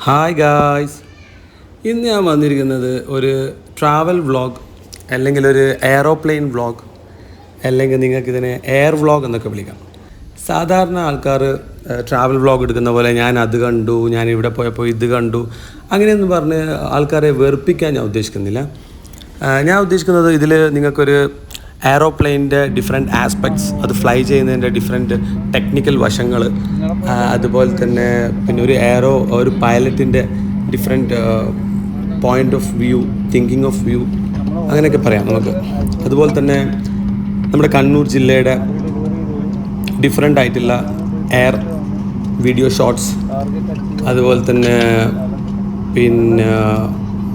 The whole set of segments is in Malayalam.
ഹായ് ഗായ്സ്, ഇന്ന് ഞാൻ വന്നിരിക്കുന്നത് ഒരു ട്രാവൽ വ്ളോഗ് അല്ലെങ്കിൽ ഒരു എയറോപ്ലെയിൻ വ്ളോഗ് അല്ലെങ്കിൽ നിങ്ങൾക്കിതിനെ എയർ വ്ളോഗ് എന്നൊക്കെ വിളിക്കാം. സാധാരണ ആൾക്കാർ ട്രാവൽ വ്ളോഗ് എടുക്കുന്ന പോലെ ഞാൻ അത് കണ്ടു, ഞാൻ ഇവിടെ പോയപ്പോൾ ഇത് കണ്ടു, അങ്ങനെയൊന്നും പറഞ്ഞ് ആൾക്കാരെ വെറുപ്പിക്കാൻ ഞാൻ ഉദ്ദേശിക്കുന്നില്ല. ഞാൻ ഉദ്ദേശിക്കുന്നത് ഇതിൽ നിങ്ങൾക്കൊരു എയറോപ്ലെയിൻ്റെ ഡിഫറെൻറ്റ് ആസ്പെക്ട്സ്, അത് ഫ്ലൈ ചെയ്യുന്നതിൻ്റെ ഡിഫറെൻറ്റ് ടെക്നിക്കൽ വശങ്ങൾ, അതുപോലെ തന്നെ പിന്നെ ഒരു പൈലറ്റിൻ്റെ different point of view, thinking of view, അങ്ങനെയൊക്കെ പറയാം നമുക്ക്. അതുപോലെ തന്നെ നമ്മുടെ കണ്ണൂർ ജില്ലയുടെ ഡിഫറെൻ്റ് ആയിട്ടുള്ള എയർ വീഡിയോ ഷോട്ട്സ്, അതുപോലെ തന്നെ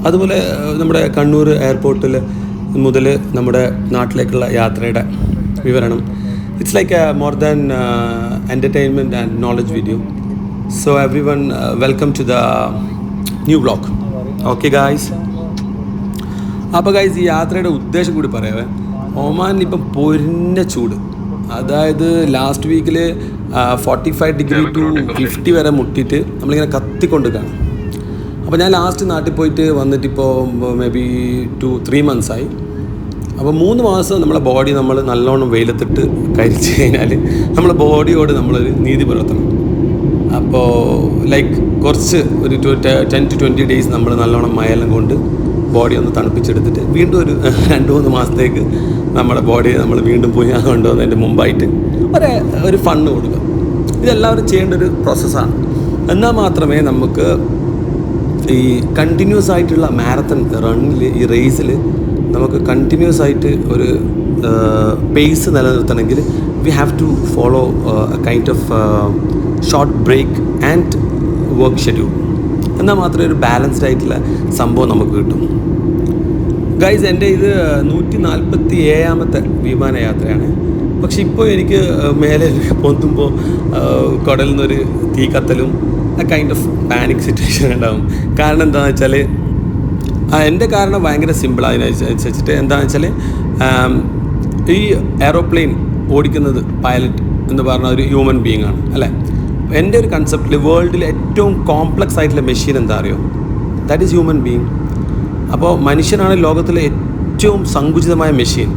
അതുപോലെ നമ്മുടെ കണ്ണൂർ എയർപോർട്ടിൽ മുതൽ നമ്മുടെ നാട്ടിലേക്കുള്ള യാത്രയുടെ വിവരണം. It's like more than entertainment and knowledge video. So everyone welcome to the new vlog. Okay guys, അപ്പോൾ ഗായ്സ് ഈ യാത്രയുടെ ഉദ്ദേശം കൂടി പറയാവേ. ഒമാനിൽ ഇപ്പം പൊരിഞ്ഞ ചൂട്, അതായത് ലാസ്റ്റ് വീക്കിൽ 45 ഡിഗ്രി ടു 50 വരെ മുട്ടിയിട്ട് നമ്മളിങ്ങനെ കത്തിക്കൊണ്ട് കാണും. അപ്പോൾ ഞാൻ ലാസ്റ്റ് നാട്ടിൽ പോയിട്ട് വന്നിട്ടിപ്പോൾ മേ ബി 2-3 മന്ത്സായി. അപ്പോൾ 3 മാസം നമ്മളെ ബോഡി നമ്മൾ നല്ലോണം വെയിലത്തിട്ട് കരിച്ച് കഴിഞ്ഞാൽ നമ്മളെ ബോഡിയോട് നമ്മളൊരു നീതി പുലർത്തണം. അപ്പോൾ ലൈക്ക് കുറച്ച് ഒരു 10 to 20 ഡേയ്സ് നമ്മൾ നല്ലോണം മയെല്ലാം കൊണ്ട് ബോഡി ഒന്ന് തണുപ്പിച്ചെടുത്തിട്ട് വീണ്ടും ഒരു 2-3 മാസത്തേക്ക് നമ്മുടെ ബോഡിയെ നമ്മൾ വീണ്ടും പോയി കൊണ്ടുവന്നതിൻ്റെ മുമ്പായിട്ട് ഒരു ഫണ്ണ് കൊടുക്കുക. ഇതെല്ലാവരും ചെയ്യേണ്ട ഒരു പ്രോസസ്സാണ്. എന്നാൽ മാത്രമേ നമുക്ക് ഈ കണ്ടിന്യൂസ് ആയിട്ടുള്ള മാരത്തൺ റണ്ണിൽ, ഈ റേസിൽ നമുക്ക് കണ്ടിന്യൂസ് ആയിട്ട് ഒരു പേസ് നിലനിർത്തണമെങ്കിൽ we have to follow a kind of short break and work schedule. എന്നാൽ മാത്രമേ ഒരു ബാലൻസ്ഡ് ആയിട്ടുള്ള സംഭവം നമുക്ക് കിട്ടും. ഗൈസ്, എൻ്റെ ഇത് 147ാമത്തെ വിമാനയാത്രയാണ്. പക്ഷെ ഇപ്പോൾ എനിക്ക് മേലെ പൊന്തുമ്പോൾ കുടലിൽ നിന്നൊരു തീ കത്തലും കൈൻഡ് ഓഫ് പാനിക് സിറ്റുവേഷൻ ഉണ്ടാകും. കാരണം എന്താണെന്ന് വെച്ചാൽ, എൻ്റെ കാരണം ഭയങ്കര സിമ്പിൾ. അതിനനുസരിച്ചിട്ട് എന്താണെന്ന് വെച്ചാൽ, ഈ എയറോപ്ലെയിൻ ഓടിക്കുന്നത് പൈലറ്റ് എന്ന് പറഞ്ഞ ഒരു ഹ്യൂമൻ ബീയിങ് ആണ്, അല്ലേ? എൻ്റെ ഒരു കൺസെപ്റ്റിൽ വേൾഡിൽ ഏറ്റവും കോംപ്ലക്സ് ആയിട്ടുള്ള മെഷീൻ എന്താ അറിയോ? That is human being. അപ്പോൾ മനുഷ്യനാണ് ലോകത്തിലെ ഏറ്റവും സങ്കുചിതമായ മെഷീൻ.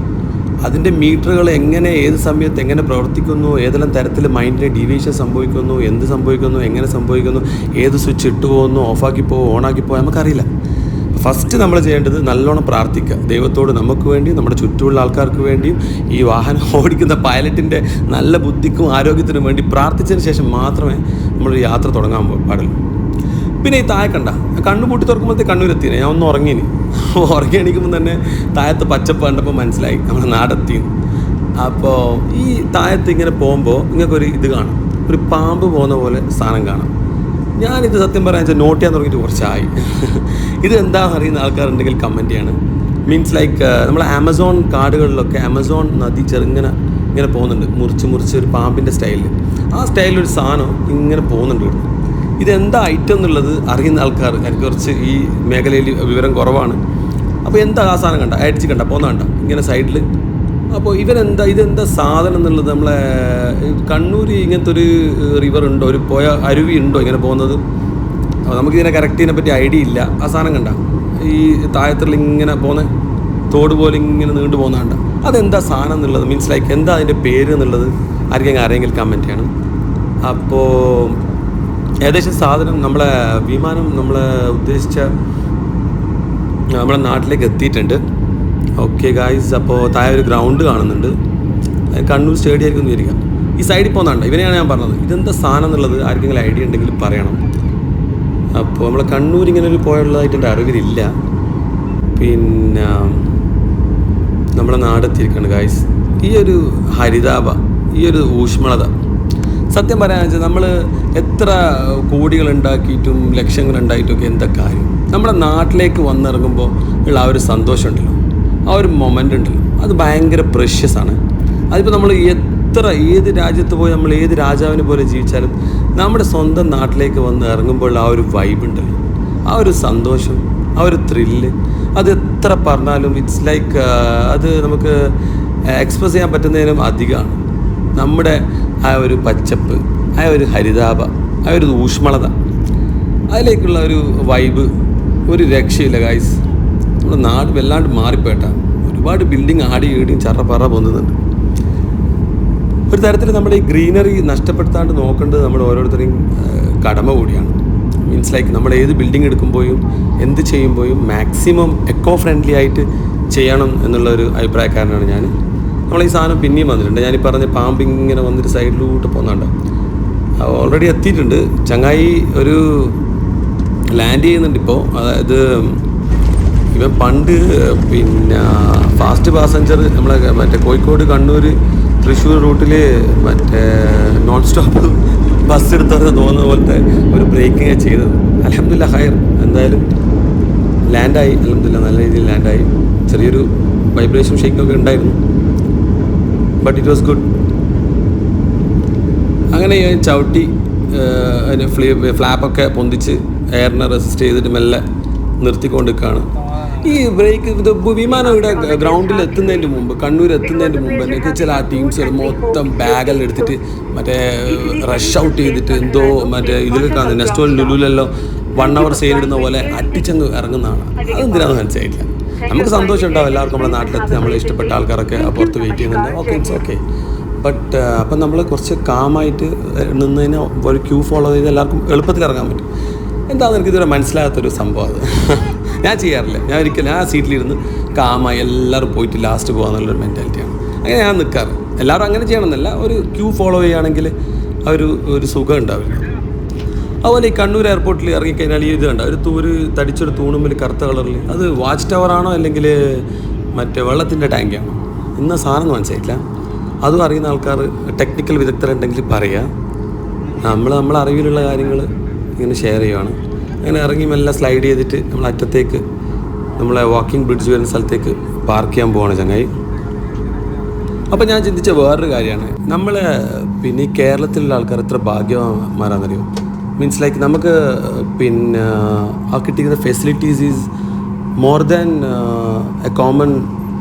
അതിൻ്റെ മീറ്ററുകൾ എങ്ങനെ, ഏത് സമയത്ത് എങ്ങനെ പ്രവർത്തിക്കുന്നു, ഏതെല്ലാം തരത്തിൽ മൈൻഡിന് ഡീവിയേഷൻ സംഭവിക്കുന്നു, എന്ത് സംഭവിക്കുന്നു, എങ്ങനെ സംഭവിക്കുന്നു, ഏത് സ്വിച്ച് ഇട്ട് പോകുന്നു, ഓഫാക്കി പോകും, ഓണാക്കി പോകും, നമുക്കറിയില്ല. ഫസ്റ്റ് നമ്മൾ ചെയ്യേണ്ടത് നല്ലോണം പ്രാർത്ഥിക്കുക ദൈവത്തോട്, നമുക്ക് വേണ്ടി, നമ്മുടെ ചുറ്റുമുള്ള ആൾക്കാർക്ക് വേണ്ടിയും, ഈ വാഹനം ഓടിക്കുന്ന പൈലറ്റിൻ്റെ നല്ല ബുദ്ധിക്കും ആരോഗ്യത്തിനും വേണ്ടി പ്രാർത്ഥിച്ചതിന് ശേഷം മാത്രമേ നമ്മളൊരു യാത്ര തുടങ്ങാൻ പാടുള്ളൂ. പിന്നെ ഈ താഴെ കണ്ണു പൂട്ടി തുറക്കുമ്പോഴത്തേക്ക് കണ്ണൂരെത്തിന് ഞാൻ ഒന്ന് ഉറങ്ങിയിന്. ഉറങ്ങി എണീക്കുമ്പോൾ തന്നെ താഴത്ത് പച്ചപ്പ് കണ്ടപ്പോൾ മനസ്സിലായി നമ്മുടെ നാടെത്തിന്ന്. അപ്പോൾ ഈ താഴത്ത് ഇങ്ങനെ പോകുമ്പോൾ നിങ്ങൾക്കൊരു ഇത് കാണാം, ഒരു പാമ്പ് പോകുന്ന പോലെ സാധനം കാണാം. ഞാനിത് സത്യം പറയാൻ വെച്ചാൽ നോട്ട് ചെയ്യാൻ തുടങ്ങിയിട്ട് കുറച്ചായി. ഇത് എന്താണെന്ന് അറിയുന്ന ആൾക്കാരുണ്ടെങ്കിൽ കമൻറ്റ് ചെയ്യണം. മീൻസ് ലൈക്ക് നമ്മൾ ആമസോൺ കാടുകളിലൊക്കെ ആമസോൺ നദി ഇങ്ങനെ പോകുന്നുണ്ട്, മുറിച്ച് ഒരു പാമ്പിൻ്റെ സ്റ്റൈലിൽ. ആ സ്റ്റൈലിലൊരു സാധനം ഇങ്ങനെ പോകുന്നുണ്ട്. ഇതെന്താ ഐറ്റം എന്നുള്ളത് അറിയുന്ന ആൾക്കാർ, എനിക്ക് കുറച്ച് ഈ മേഖലയിൽ വിവരം കുറവാണ്. അപ്പോൾ എന്താ ആ സാധനം അടിച്ച് പോകുന്ന ഇങ്ങനെ സൈഡിൽ. അപ്പോൾ ഇതെന്താ സാധനം എന്നുള്ളത്, നമ്മളെ കണ്ണൂർ ഇങ്ങനത്തെ ഒരു റിവർ ഉണ്ടോ, ഒരു അരുവി ഉണ്ടോ ഇങ്ങനെ പോകുന്നത്? അപ്പോൾ നമുക്കിതിനെ കറക്റ്റ് പറ്റി ഐഡിയ ഇല്ല. ആ സാധനം ഈ താഴത്തിൽ ഇങ്ങനെ പോകുന്ന തോട് പോലെ ഇങ്ങനെ നീണ്ടു പോകുന്ന അതെന്താ സാധനം എന്നുള്ളത്, മീൻസ് ലൈക്ക് എന്താ അതിൻ്റെ പേര് എന്നുള്ളത് ആരെങ്കിലും കമൻറ്റ് ചെയ്യണം. അപ്പോൾ ഏകദേശം സാധനം വിമാനം ഉദ്ദേശിച്ച നമ്മുടെ നാട്ടിലേക്ക് എത്തിയിട്ടുണ്ട്. ഓക്കെ ഗായ്സ്, അപ്പോൾ താഴെ ഒരു ഗ്രൗണ്ട് കാണുന്നുണ്ട്. കണ്ണൂർ സ്റ്റേഡിയം ആയിരിക്കും എന്ന് വിചാരിക്കാം. ഈ സൈഡിൽ പോകുന്നുണ്ട്, ഇവനെയാണ് ഞാൻ പറഞ്ഞത്. ഇതെന്താ സാധനം എന്നുള്ളത് ആർക്കെങ്കിലും ഐഡിയ ഉണ്ടെങ്കിൽ പറയണം. അപ്പോൾ നമ്മളെ കണ്ണൂർ ഇങ്ങനെ ഒരു പോയുള്ളതായിട്ട് എൻ്റെ അറിവിലില്ല. പിന്നെ നമ്മുടെ നാടെത്തിയിരിക്കുകയാണ് ഗായ്സ്. ഈ ഒരു ഹരിതാഭ, ഈ ഒരു ഊഷ്മളത, സത്യം പറയാന്ന് വെച്ചാൽ നമ്മൾ എത്ര കോടികൾ ഉണ്ടാക്കിയിട്ടും ലക്ഷങ്ങൾ ഉണ്ടായിട്ടുമൊക്കെ എന്താ കാര്യം? നമ്മുടെ നാട്ടിലേക്ക് വന്നിറങ്ങുമ്പോൾ ഉള്ള ആ ഒരു സന്തോഷം ഉണ്ടല്ലോ, ആ ഒരു മൊമെൻ്റ് ഉണ്ടല്ലോ, അത് ഭയങ്കര പ്രഷ്യസ് ആണ്. അതിപ്പോൾ നമ്മൾ ഏത് രാജ്യത്ത് പോയി, നമ്മൾ ഏത് രാജാവിനെ പോലെ ജീവിച്ചാലും നമ്മുടെ സ്വന്തം നാട്ടിലേക്ക് വന്ന് ഇറങ്ങുമ്പോൾ ആ ഒരു വൈബ് ഉണ്ടല്ലോ, ആ ഒരു സന്തോഷം, ആ ഒരു ത്രില്ല്, അത് എത്ര പറഞ്ഞാലും ഇറ്റ്സ് ലൈക്ക് അത് നമുക്ക് എക്സ്പ്രസ് ചെയ്യാൻ പറ്റുന്നതിനും അധികമാണ്. നമ്മുടെ ആ ഒരു പച്ചപ്പ്, ആ ഒരു ഹരിതാഭ, ആ ഒരു ഊഷ്മളത, അതിലേക്കുള്ള ഒരു വൈബ് ഒരു രക്ഷയില്ല ഗൈസ്. നമ്മുടെ നാട് വല്ലാണ്ട് മാറിപ്പോയിട്ട. ഒരുപാട് ബിൽഡിങ് ആടി ഈടിയും ചറപ്പറ പൊന്നുന്നുണ്ട്. ഒരു തരത്തിൽ നമ്മുടെ ഈ ഗ്രീനറി നഷ്ടപ്പെടുത്താണ്ട് നോക്കേണ്ടത് നമ്മൾ ഓരോരുത്തരെയും കടമ കൂടിയാണ്. മീൻസ് ലൈക്ക് നമ്മൾ ഏത് ബിൽഡിംഗ് എടുക്കുമ്പോഴും എന്ത് ചെയ്യുമ്പോഴും മാക്സിമം എക്കോ ഫ്രണ്ട്ലി ആയിട്ട് ചെയ്യണം എന്നുള്ളൊരു അഭിപ്രായക്കാരനാണ് ഞാൻ. നമ്മൾ ഈ സാധനം പിന്നെയും വന്നിട്ടുണ്ട്. ഞാനീ പറഞ്ഞ പാമ്പ് ഇങ്ങനെ വന്നിട്ട് സൈഡിലോട്ട് പോകുന്നുണ്ട്. ഓൾറെഡി എത്തിയിട്ടുണ്ട്. ചങ്ങായി ഒരു ലാൻഡ് ചെയ്യുന്നുണ്ട് ഇപ്പോൾ. അതായത് ഇവൻ പണ്ട് പിന്നെ ഫാസ്റ്റ് പാസഞ്ചർ നമ്മളെ മറ്റേ കോഴിക്കോട് കണ്ണൂർ തൃശ്ശൂർ റൂട്ടിൽ മറ്റേ നോൺ സ്റ്റോപ്പ് ബസ് എടുത്തത് തോന്നുന്ന പോലത്തെ ഒരു ബ്രേക്കിംഗ് ചെയ്തത്. അൽഹംദുലില്ലാ ഹൈർ, എന്തായാലും ലാൻഡായി. അൽഹംദുലില്ലാ നല്ല രീതിയിൽ ലാൻഡായി. ചെറിയൊരു വൈബ്രേഷൻ ഷേക്കൊക്കെ ഉണ്ടായിരുന്നു, ബട്ട് ഇറ്റ് വാസ് ഗുഡ്. അങ്ങനെ ഞാൻ ചവിട്ടി ഫ്ലാപ്പൊക്കെ പൊന്തിച്ച് എയറിനെ റെസിസ്റ്റ് ചെയ്തിട്ട് മെല്ലെ നിർത്തിക്കൊണ്ടിരിക്കുകയാണ്. ഈ ബ്രേക്ക് ഇത് വിമാനം ഇവിടെ ഗ്രൗണ്ടിൽ എത്തുന്നതിൻ്റെ മുമ്പ്, കണ്ണൂർ എത്തുന്നതിൻ്റെ മുമ്പ് എനിക്ക് ചില ആ ടീംസുകൾ മൊത്തം ബാഗെല്ലാം എടുത്തിട്ട് മറ്റേ റഷ് ഔട്ട് ചെയ്തിട്ട് എന്തോ മറ്റേ ഇതിൽ കാണുന്നത് നെക്സ്റ്റ് ലുലുലല്ലോ 1 hour സെയിൽ ഇടുന്ന പോലെ അടിച്ചങ്ങ് ഇറങ്ങുന്നതാണ്. അതെന്തിനാണെന്ന് മനസ്സിലായില്ല. നമുക്ക് സന്തോഷം ഉണ്ടാവും, എല്ലാവർക്കും നമ്മുടെ നാട്ടിലെത്തി നമ്മളെ ഇഷ്ടപ്പെട്ട ആൾക്കാരൊക്കെ പുറത്ത് വെയിറ്റ് ചെയ്യുന്നുണ്ട്. Okay, it's okay. ബട്ട് അപ്പം നമ്മൾ കുറച്ച് കാമായിട്ട് നിന്നതിന് ഒരു ക്യൂ ഫോളോ ചെയ്ത് എല്ലാവർക്കും എളുപ്പത്തിൽ ഇറങ്ങാൻ പറ്റും. എന്താണെന്ന് എനിക്കിതുവരെ മനസ്സിലാകാത്തൊരു സംഭവം അത്. ഞാൻ ചെയ്യാറില്ല. ഞാൻ ഒരിക്കലും ആ സീറ്റിലിരുന്ന് കാമായി എല്ലാവരും പോയിട്ട് ലാസ്റ്റ് പോകാന്നുള്ളൊരു മെൻറ്റാലിറ്റിയാണ്. അങ്ങനെ ഞാൻ നിൽക്കാറ്. എല്ലാവരും അങ്ങനെ ചെയ്യണമെന്നല്ല, ഒരു ക്യൂ ഫോളോ ചെയ്യുകയാണെങ്കിൽ ആ ഒരു സുഖം ഉണ്ടാവില്ല. അതുപോലെ ഈ കണ്ണൂർ എയർപോർട്ടിൽ ഇറങ്ങിക്കഴിഞ്ഞാൽ ഈ ഇത് കണ്ട ഒരു തടിച്ചൊരു തൂണുമ്പിൽ കറുത്ത കളറിൽ അത് വാച്ച് ടവറാണോ അല്ലെങ്കിൽ മറ്റേ വെള്ളത്തിൻ്റെ ടാങ്കാണോ ഇന്ന സാധനം മനസ്സിലായില്ല. അതും അറിയുന്ന ആൾക്കാർ ടെക്നിക്കൽ വിദഗ്ധരുണ്ടെങ്കിൽ പറയുക. നമ്മളെ അറിവിലുള്ള കാര്യങ്ങൾ ഇങ്ങനെ ഷെയർ ചെയ്യുകയാണ്. അങ്ങനെ ഇറങ്ങി മെല്ലെ സ്ലൈഡ് ചെയ്തിട്ട് നമ്മൾ അറ്റത്തേക്ക് നമ്മളെ വാക്കിംഗ് ബ്രിഡ്ജ് വരുന്ന സ്ഥലത്തേക്ക് പാർക്ക് ചെയ്യാൻ പോവാണ് ചങ്ങായി. അപ്പോൾ ഞാൻ ചിന്തിച്ച വേറൊരു കാര്യമാണ്, നമ്മൾ പിന്നെ ഈ കേരളത്തിലുള്ള ആൾക്കാർ എത്ര ഭാഗ്യവാന്മാരാണെന്നറിയോ. മീൻസ് ലൈക്ക് നമുക്ക് പിന്നെ ആ കിട്ടിക്കുന്ന facilities is more than a common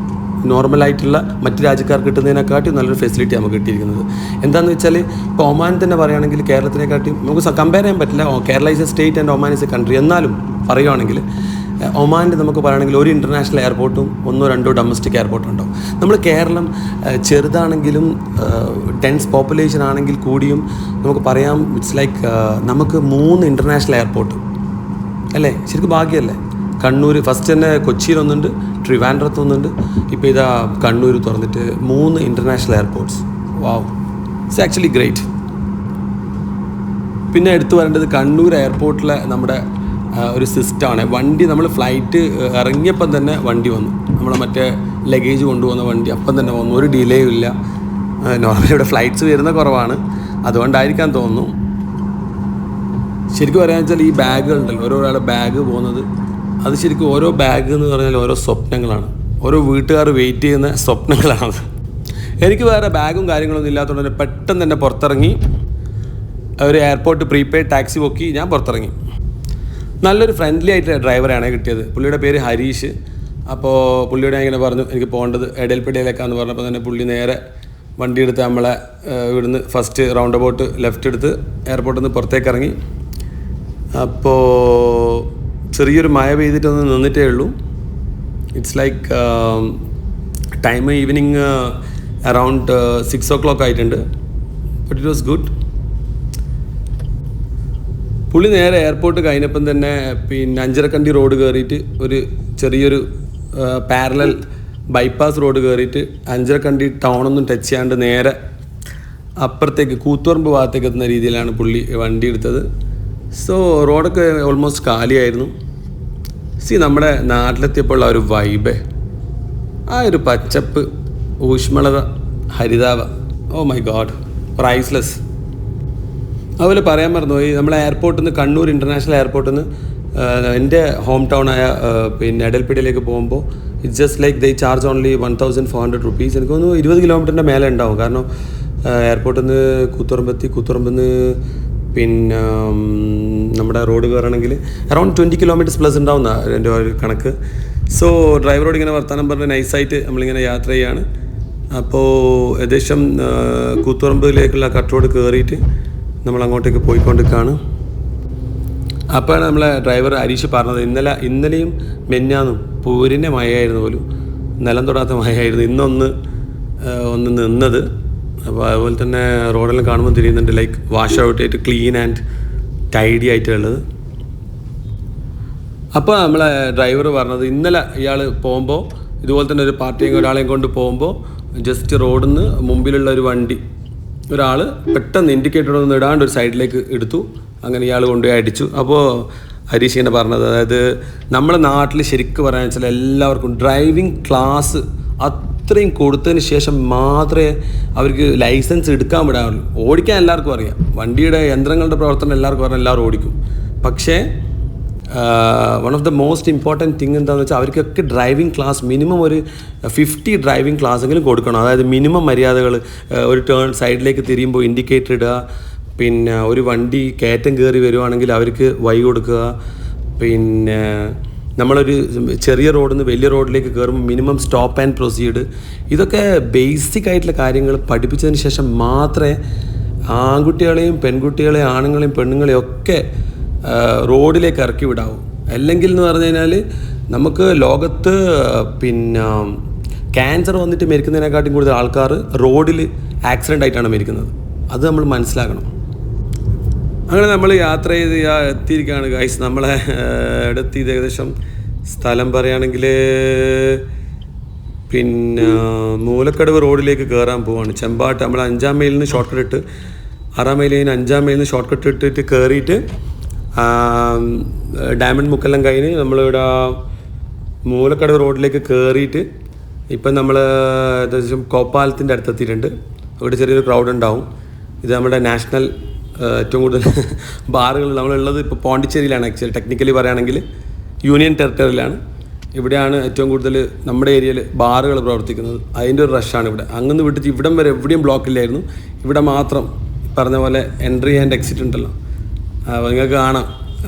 നോർമലായിട്ടുള്ള മറ്റ് രാജ്യക്കാർക്ക് കിട്ടുന്നതിനെക്കാട്ടി നല്ലൊരു ഫെസിലിറ്റി നമുക്ക് കിട്ടിയിരിക്കുന്നത്. എന്താണെന്ന് വെച്ചാൽ ഇപ്പോൾ ഒമാൻ തന്നെ പറയുകയാണെങ്കിൽ കേരളത്തിനെക്കാട്ടി നമുക്ക് കമ്പയർ ചെയ്യാൻ പറ്റില്ല. Kerala is A state and Oman is A country. എന്നാലും പറയുകയാണെങ്കിൽ ഒമാനിൽ നമുക്ക് പറയുകയാണെങ്കിൽ ഒരു ഇൻ്റർനാഷണൽ എയർപോർട്ടും 1-2 ഡൊമസ്റ്റിക് എയർപോർട്ടും ഉണ്ടാവും. നമ്മൾ കേരളം ചെറുതാണെങ്കിലും ഡെൻസ് പോപ്പുലേഷൻ ആണെങ്കിൽ കൂടിയും നമുക്ക് പറയാം ഇറ്റ്സ് ലൈക്ക് നമുക്ക് 3 ഇൻ്റർനാഷണൽ എയർപോർട്ട് അല്ലേ. ശരിക്കും ഭാഗ്യമല്ലേ. കണ്ണൂർ ഫസ്റ്റ് തന്നെ കൊച്ചിയിലൊന്നുണ്ട്, ട്രിവാൻഡ്രത്തൊന്നുണ്ട്, ഇപ്പോൾ ഇതാ കണ്ണൂർ തുറന്നിട്ട് 3 international airports. Wow, it's actually great. പിന്നെ എടുത്തു വരേണ്ടത് കണ്ണൂർ എയർപോർട്ടിലെ നമ്മുടെ ഒരു സിസ്റ്റമാണ്. വണ്ടി നമ്മൾ ഫ്ലൈറ്റ് ഇറങ്ങിയപ്പം തന്നെ വണ്ടി വന്നു. നമ്മളെ മറ്റേ ലഗേജ് കൊണ്ടുപോകുന്ന വണ്ടി അപ്പം തന്നെ വന്നു, ഒരു ഡിലേയും ഇല്ല. നോർമലി ഇവിടെ ഫ്ലൈറ്റ്സ് വരുന്ന കുറവാണ്, അതുകൊണ്ടായിരിക്കാൻ തോന്നുന്നു. ശരിക്കും പറയാമെന്ന് വെച്ചാൽ ഈ ബാഗുകളുണ്ടല്ലോ, ഓരോരാളുടെ ബാഗ് പോകുന്നത്, അത് ശരിക്കും ഓരോ ബാഗ് എന്ന് പറഞ്ഞാൽ ഓരോ സ്വപ്നങ്ങളാണ്, ഓരോ വീട്ടുകാർ വെയിറ്റ് ചെയ്യുന്ന സ്വപ്നങ്ങളാണത്. എനിക്ക് വേറെ ബാഗും കാര്യങ്ങളൊന്നും ഇല്ലാത്തതുകൊണ്ട് തന്നെ പെട്ടെന്ന് തന്നെ പുറത്തിറങ്ങി ഒരു എയർപോർട്ട് പ്രീപെയ്ഡ് ടാക്സി പൊക്കി ഞാൻ പുറത്തിറങ്ങി. നല്ലൊരു ഫ്രണ്ട്ലി ആയിട്ട് ഡ്രൈവറാണ് കിട്ടിയത്. പുള്ളിയുടെ പേര് ഹരീഷ്. അപ്പോൾ പുള്ളിയോട് ഞാൻ ഇങ്ങനെ പറഞ്ഞു എനിക്ക് പോകേണ്ടത് എടൽപ്പെടിയിലേക്കാന്ന് പറഞ്ഞപ്പോൾ തന്നെ പുള്ളി നേരെ വണ്ടി എടുത്ത് നമ്മളെ ഇവിടുന്ന് ഫസ്റ്റ് റൗണ്ട് അബൌട്ട് ലെഫ്റ്റ് എടുത്ത് എയർപോർട്ടിൽ നിന്ന് പുറത്തേക്ക് ഇറങ്ങി. അപ്പോൾ ചെറിയൊരു മഴ പെയ്തിട്ടൊന്ന് നിന്നിട്ടേ ഉള്ളൂ. It's like time evening around 6 o'clock ആയിട്ടുണ്ട്. But it was good. പുള്ളി നേരെ എയർപോർട്ട് കഴിഞ്ഞപ്പം തന്നെ പിന്നെ അഞ്ചരക്കണ്ടി റോഡ് കയറിയിട്ട് ഒരു ചെറിയൊരു പാരലൽ ബൈപ്പാസ് റോഡ് കയറിയിട്ട് അഞ്ചരക്കണ്ടി ടൗണൊന്നും ടച്ച് ചെയ്യാണ്ട് നേരെ അപ്പുറത്തേക്ക് കൂത്തുപറമ്പ് ഭാഗത്തേക്ക് എത്തുന്ന രീതിയിലാണ് പുള്ളി വണ്ടി എടുത്തത്. സോ റോഡൊക്കെ ഓൾമോസ്റ്റ് കാലിയായിരുന്നു. നമ്മുടെ നാട്ടിലെത്തിയപ്പോൾ ആ ഒരു വൈബ്, ആ ഒരു പച്ചപ്പ്, ഊഷ്മളത, ഹരിതാവ, ഓ മൈ ഗോഡ്, പ്രൈസ്ലെസ്. അതുപോലെ പറയാൻ മറന്നുപോയി, നമ്മളെ എയർപോർട്ടിൽ നിന്ന് കണ്ണൂർ ഇൻ്റർനാഷണൽ എയർപോർട്ടിൽ നിന്ന് എൻ്റെ ഹോം ടൗണായ പിന്നെ എടൽപ്പെടിയിലേക്ക് പോകുമ്പോൾ it's just like they charge only 1,400 rupees. എനിക്ക് തോന്നുന്നു 20 കിലോമീറ്ററിൻ്റെ മേലെ ഉണ്ടാവും. കാരണം എയർപോർട്ടിൽ നിന്ന് കൂത്തുപറമ്പിൽ നിന്ന് പിന്നെ നമ്മുടെ റോഡ് കയറണമെങ്കിൽ അറൗണ്ട് 20 kilometers പ്ലസ് ഉണ്ടാവുന്ന എൻ്റെ ഒരു കണക്ക്. സോ ഡ്രൈവറോട് ഇങ്ങനെ വർത്തമാനം പറഞ്ഞ് നൈസായിട്ട് നമ്മളിങ്ങനെ യാത്ര ചെയ്യാണ്. അപ്പോൾ ഏകദേശം കൂത്തുപറമ്പിലേക്കുള്ള കട്ട് റോഡ് കയറിയിട്ട് നമ്മൾ അങ്ങോട്ടേക്ക് പോയിക്കൊണ്ടിരിക്കുകയാണ്. അപ്പോഴാണ് നമ്മളെ ഡ്രൈവർ ഹരീഷ് പറഞ്ഞത് ഇന്നലെയും മെഞ്ഞാന്നും പൂരിൻ്റെ മഴയായിരുന്നു പോലും, നിലം തൊടാത്ത മഴയായിരുന്നു ഇന്നൊന്ന് നിന്നത്. അപ്പോൾ അതുപോലെ തന്നെ റോഡെല്ലാം കാണുമ്പോൾ തിരിയുന്നുണ്ട്, ലൈക്ക് വാഷ് ഔട്ട് ആയിട്ട് ക്ലീൻ ആൻഡ് ടൈഡി ആയിട്ടുള്ളത്. അപ്പോൾ നമ്മളെ ഡ്രൈവർ പറഞ്ഞത് ഇന്നലെ ഇയാൾ പോകുമ്പോൾ ഇതുപോലെ തന്നെ ഒരു പാർട്ടിയും ഒരാളെയും കൊണ്ട് പോകുമ്പോൾ ജസ്റ്റ് റോഡിൽ നിന്ന് മുമ്പിലുള്ള ഒരു വണ്ടി ഒരാൾ പെട്ടെന്ന് ഇൻഡിക്കേറ്റർ ഒന്നും ഇടാണ്ട് ഒരു സൈഡിലേക്ക് എടുത്തു, അങ്ങനെ ഇയാൾ കൊണ്ടുപോയി അടിച്ചു. അപ്പോൾ ഹരീഷ് ഇങ്ങനെ പറഞ്ഞത്, അതായത് നമ്മുടെ നാട്ടിൽ ശരിക്കും പറയാന്ന് വെച്ചാൽ എല്ലാവർക്കും ഡ്രൈവിംഗ് ക്ലാസ് അത്രയും കൊടുത്തതിന് ശേഷം മാത്രമേ അവർക്ക് ലൈസൻസ് എടുക്കാൻ വിടാറുള്ളൂ. ഓടിക്കാൻ എല്ലാവർക്കും അറിയാം, വണ്ടിയുടെ യന്ത്രങ്ങളുടെ പ്രവർത്തനം എല്ലാവർക്കും അറിയാം, എല്ലാവരും ഓടിക്കും. പക്ഷേ one of the most important thing എന്താണെന്ന് വെച്ചാൽ അവർക്കൊക്കെ ഡ്രൈവിംഗ് ക്ലാസ് മിനിമം ഒരു 50 ഡ്രൈവിംഗ് ക്ലാസ്സെങ്കിലും കൊടുക്കണം. അതായത് മിനിമം മര്യാദകൾ, ഒരു ടേൺ സൈഡിലേക്ക് തിരിയുമ്പോൾ ഇൻഡിക്കേറ്റർ ഇടുക, പിന്നെ ഒരു വണ്ടി കയറ്റം കയറി വരുവാണെങ്കിൽ അവർക്ക് വഴി കൊടുക്കുക, പിന്നെ നമ്മളൊരു ചെറിയ റോഡിൽ നിന്ന് വലിയ റോഡിലേക്ക് കയറുമ്പോൾ മിനിമം സ്റ്റോപ്പ് ആൻഡ് പ്രൊസീഡ്, ഇതൊക്കെ ബേസിക് ആയിട്ടുള്ള കാര്യങ്ങൾ പഠിപ്പിച്ചതിന് ശേഷം മാത്രമേ ആൺകുട്ടികളെയും പെൺകുട്ടികളെയും ആണുങ്ങളെയും പെണ്ണുങ്ങളെയും ഒക്കെ റോഡിലേക്ക് ഇറക്കി വിടാവൂ. അല്ലെങ്കിൽ എന്ന് പറഞ്ഞു കഴിഞ്ഞാൽ നമുക്ക് ലോകത്ത് പിന്നെ ക്യാൻസർ വന്നിട്ട് മരിക്കുന്നതിനെക്കാട്ടും കൂടുതൽ ആൾക്കാർ റോഡിൽ ആക്സിഡൻ്റ് ആയിട്ടാണ് മരിക്കുന്നത്. അത് നമ്മൾ മനസ്സിലാക്കണം. അങ്ങനെ നമ്മൾ യാത്ര ചെയ്ത് എത്തിയിരിക്കുകയാണ് ഗൈസ്. നമ്മളെ അടുത്ത് ഏകദേശം സ്ഥലം പറയുകയാണെങ്കിൽ പിന്നെ മൂലക്കടവ് റോഡിലേക്ക് കയറാൻ പോവാണ്. ചെമ്പാട്ട് നമ്മൾ 5-ാം മൈലിൽ നിന്ന് ഷോർട്ട് കട്ട് ഇട്ട് 6-ാം മൈലിൽ നിന്ന് 5-ാം മൈലിൽ നിന്ന് ഷോർട്ട് കട്ട് ഇട്ടിട്ട് കയറിയിട്ട് ഡയമണ്ട് മുക്കെല്ലാം കഴിഞ്ഞ് നമ്മളിവിടെ മൂലക്കടവ് റോഡിലേക്ക് കയറിയിട്ട് ഇപ്പം നമ്മൾ ഏകദേശം കോപ്പാലത്തിൻ്റെ അടുത്തെത്തിയിട്ടുണ്ട്. ഇവിടെ ചെറിയൊരു ക്രൗഡ് ഉണ്ടാവും. ഇത് നമ്മുടെ നാഷണൽ ഏറ്റവും കൂടുതൽ ബാറുകൾ നമ്മളുള്ളത് ഇപ്പോൾ പോണ്ടിച്ചേരിയിലാണ്. ആക്ച്വലി ടെക്നിക്കലി പറയുകയാണെങ്കിൽ യൂണിയൻ ടെറിട്ടറിയിലാണ്. ഇവിടെയാണ് ഏറ്റവും കൂടുതൽ നമ്മുടെ ഏരിയയിൽ ബാറുകൾ പ്രവർത്തിക്കുന്നത്. അതിൻ്റെ ഒരു റഷാണ് ഇവിടെ. അങ്ങനെ വിട്ടിട്ട് ഇവിടം വരെ എവിടെയും ബ്ലോക്കില്ലായിരുന്നു. ഇവിടെ മാത്രം പറഞ്ഞ പോലെ എൻട്രി ആൻഡ് എക്സിറ്റ് ഉണ്ടല്ലോ, അപ്പോൾ നിങ്ങൾക്ക് കാണാം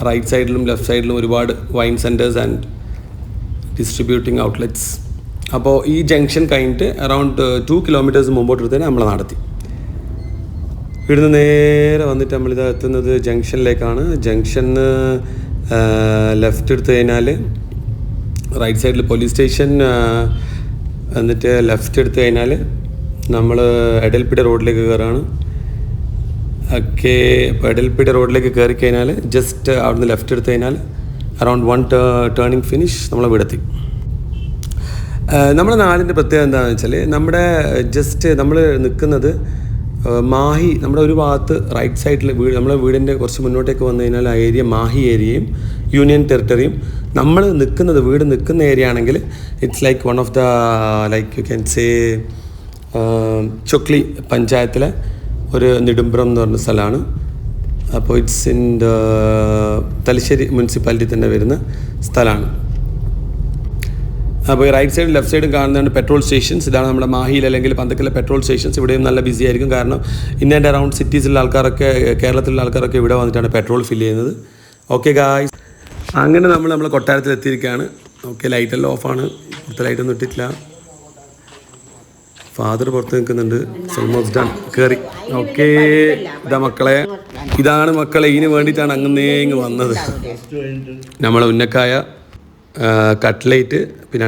റൈറ്റ് സൈഡിലും ലെഫ്റ്റ് സൈഡിലും ഒരുപാട് wine centres and distributing outlets. അപ്പോൾ ഈ ജംഗ്ഷൻ കഴിഞ്ഞിട്ട് അറൗണ്ട് 2 കിലോമീറ്റേഴ്സ് മുമ്പോട്ട് എടുത്തതിന് നമ്മൾ നടത്തി. ഇവിടുന്ന് നേരെ വന്നിട്ട് നമ്മളിത് എത്തുന്നത് ജംഗ്ഷനിലേക്കാണ്. ജംഗ്ഷന് ലെഫ്റ്റ് എടുത്തു കഴിഞ്ഞാൽ റൈറ്റ് സൈഡിൽ പോലീസ് സ്റ്റേഷൻ, എന്നിട്ട് ലെഫ്റ്റ് എടുത്തു കഴിഞ്ഞാൽ നമ്മൾ എടൽപ്പിട റോഡിലേക്ക് കയറാണ്. ഓക്കെ, ഇപ്പോൾ എടൽപ്പിട റോഡിലേക്ക് കയറി കഴിഞ്ഞാൽ ജസ്റ്റ് അവിടുന്ന് ലെഫ്റ്റ് എടുത്തു കഴിഞ്ഞാൽ അറൗണ്ട് 1 ടേണിങ് ഫിനിഷ് നമ്മളെ വീടെത്തി. നമ്മുടെ നാടിൻ്റെ പ്രത്യേകത എന്താണെന്ന് വെച്ചാൽ നമ്മുടെ ജസ്റ്റ് നമ്മൾ നിൽക്കുന്നത് മാഹി, നമ്മുടെ ഒരു ഭാഗത്ത് റൈറ്റ് സൈഡിൽ നമ്മളെ വീടിൻ്റെ കുറച്ച് മുന്നോട്ടേക്ക് വന്നു കഴിഞ്ഞാൽ ആ ഏരിയ മാഹി ഏരിയയും യൂണിയൻ ടെറിട്ടറിയും. നമ്മൾ നിൽക്കുന്നത് വീട് നിൽക്കുന്ന ഏരിയ ആണെങ്കിൽ it's like one of the like you can say Chokli പഞ്ചായത്തിലെ ഒരു നെടുമ്പ്രം എന്ന് പറഞ്ഞ സ്ഥലമാണ്. അപ്പോൾ it's in the Thalassery municipality തന്നെ വരുന്ന സ്ഥലമാണ്. അപ്പോൾ ഈ റൈറ്റ് സൈഡും ലെഫ്റ്റ് സൈഡും കാണുന്നതാണ് പെട്രോൾ സ്റ്റേഷൻസ്. ഇതാണ് നമ്മുടെ മാഹിയിൽ അല്ലെങ്കിൽ പന്തക്കലെ പെട്രോൾ സ്റ്റേഷൻസ്. ഇവിടെയും നല്ല ബിസി ആയിരിക്കും, കാരണം ഇൻ ആൻഡ് അറൗണ്ട് സിറ്റീസിലുള്ള ആൾക്കാരൊക്കെ, കേരളത്തിലുള്ള ആൾക്കാരൊക്കെ ഇവിടെ വന്നിട്ടാണ് പെട്രോൾ ഫില്ല് ചെയ്യുന്നത്. ഓക്കെ ഗായ്സ്, അങ്ങനെ നമ്മളെ കൊട്ടാരത്തിൽ എത്തിയിരിക്കുകയാണ്. ഓക്കെ, ലൈറ്റെല്ലാം ഓഫാണ്, പുറത്തെ ലൈറ്റൊന്നും ഇട്ടിട്ടില്ല. ഫാദർ പുറത്ത് നിൽക്കുന്നുണ്ട്. ഓൾമോസ്റ്റ് ഡൺ, കയറി. ഓക്കെ, ഇതാണ് മക്കളെ, ഇതിന് വേണ്ടിയിട്ടാണ് അങ്ങ് വന്നത്. നമ്മളെ ഉന്നക്കായ, കട്ട്ലേറ്റ്, പിന്നെ